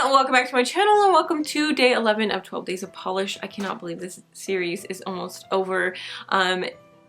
Welcome back to my channel and welcome to day 11 of 12 days of polish. I cannot believe this series is almost over.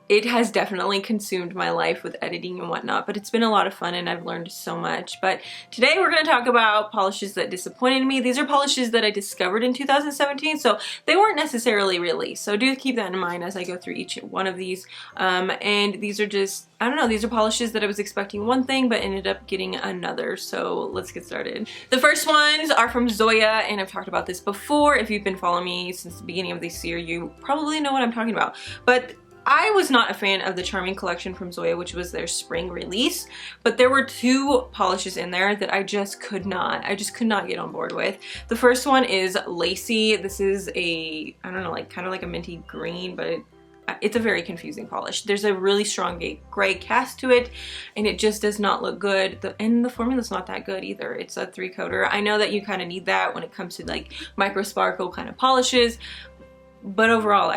It has definitely consumed my life with editing and whatnot, but it's been a lot of fun and I've learned so much. But today we're going to talk about polishes that disappointed me. These are polishes that I discovered in 2017, so they weren't necessarily released. So do keep that in mind as I go through each one of these. And these are just, I don't know, these are polishes that I was expecting one thing but ended up getting another. So let's get started. The first ones are from Zoya, and I've talked about this before. If you've been following me since the beginning of this year, you probably know what I'm talking about. But I was not a fan of the Charming collection from Zoya, which was their spring release, but there were two polishes in there that I just could not get on board with. The first one is Lacey. This is a, I don't know, like kind of like a minty green, but it's a very confusing polish. There's a really strong gray cast to it and it just does not look good. And the formula's not that good either. It's a 3-coater. I know that you kind of need that when it comes to like micro sparkle kind of polishes, but overall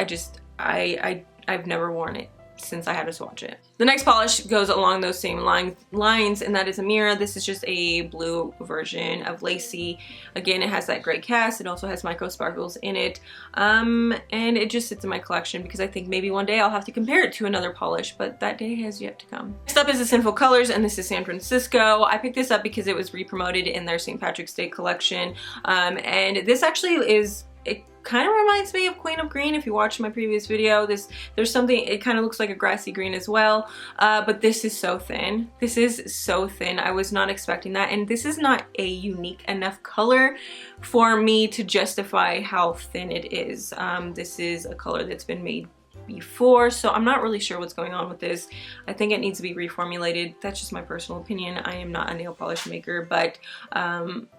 I've never worn it since I had to swatch it. The next polish goes along those same lines, and that is Amira. This is just a blue version of Lacey. Again, it has that gray cast. It also has micro sparkles in it. And it just sits in my collection because I think maybe one day I'll have to compare it to another polish, but that day has yet to come. Next up is the Sinful colors, and this is San Francisco. I picked this up because it was re-promoted in their St. Patrick's Day collection. And this actually is, it kind of reminds me of Queen of Green. If you watched my previous video, there's something, it kind of looks like a grassy green as well, but this is so thin. This is so thin. I was not expecting that, and this is not a unique enough color for me to justify how thin it is. This is a color that's been made before, so I'm not really sure what's going on with this. I think it needs to be reformulated. That's just my personal opinion. I am not a nail polish maker, but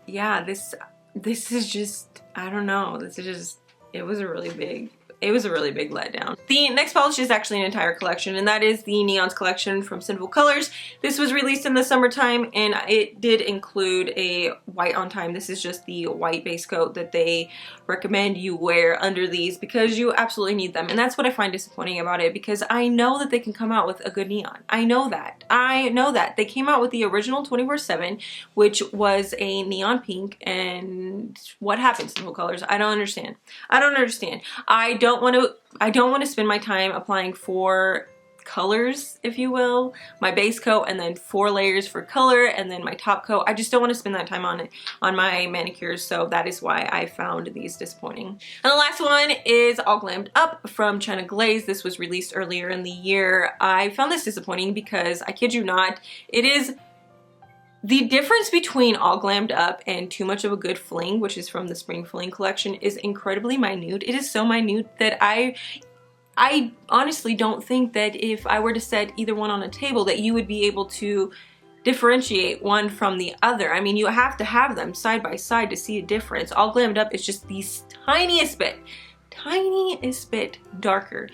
yeah, this is just, I don't know, this is just, it was a really big letdown. The next polish is actually an entire collection, and that is the Neons collection from Sinful Colors. This was released in the summertime, and it did include a white on time. This is just the white base coat that they recommend you wear under these because you absolutely need them. And that's what I find disappointing about it, because I know that they can come out with a good neon. I know that. They came out with the original 24/7, which was a neon pink, and what happened to Sinful Colors? I don't understand. I don't understand. I don't want to spend my time applying 4 colors, if you will, my base coat and then 4 layers for color and then my top coat. I just don't want to spend that time on my manicures, so that is why I found these disappointing. And the last one is All Glammed Up from Glaze. This was released earlier in the year. I found this disappointing because, I kid you not, it is the difference between All Glammed Up and Too Much of a Good Fling, which is from the Spring Fling collection, is incredibly minute. It is so minute that I honestly don't think that if I were to set either one on a table that you would be able to differentiate one from the other. I mean, you have to have them side by side to see a difference. All Glammed Up is just the tiniest bit darker.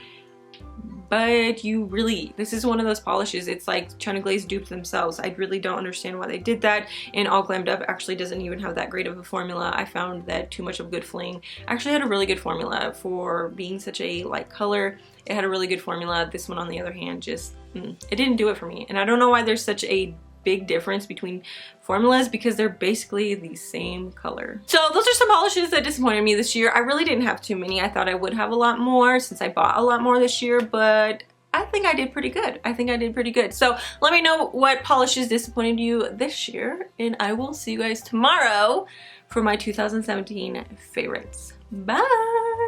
But this is one of those polishes, it's like Glaze duped themselves. I really don't understand why they did that, and All Glammed Up actually doesn't even have that great of a formula. I found that Too Much of a Good Fling actually had a really good formula for being such a light color. It had a really good formula. This one, on the other hand, just, it didn't do it for me. And I don't know why there's such a big difference between formulas, because they're basically the same color. So those are some polishes that disappointed me this year. I really didn't have too many. I thought I would have a lot more since I bought a lot more this year, but I think I did pretty good. So let me know what polishes disappointed you this year, and I will see you guys tomorrow for my 2017 favorites. Bye!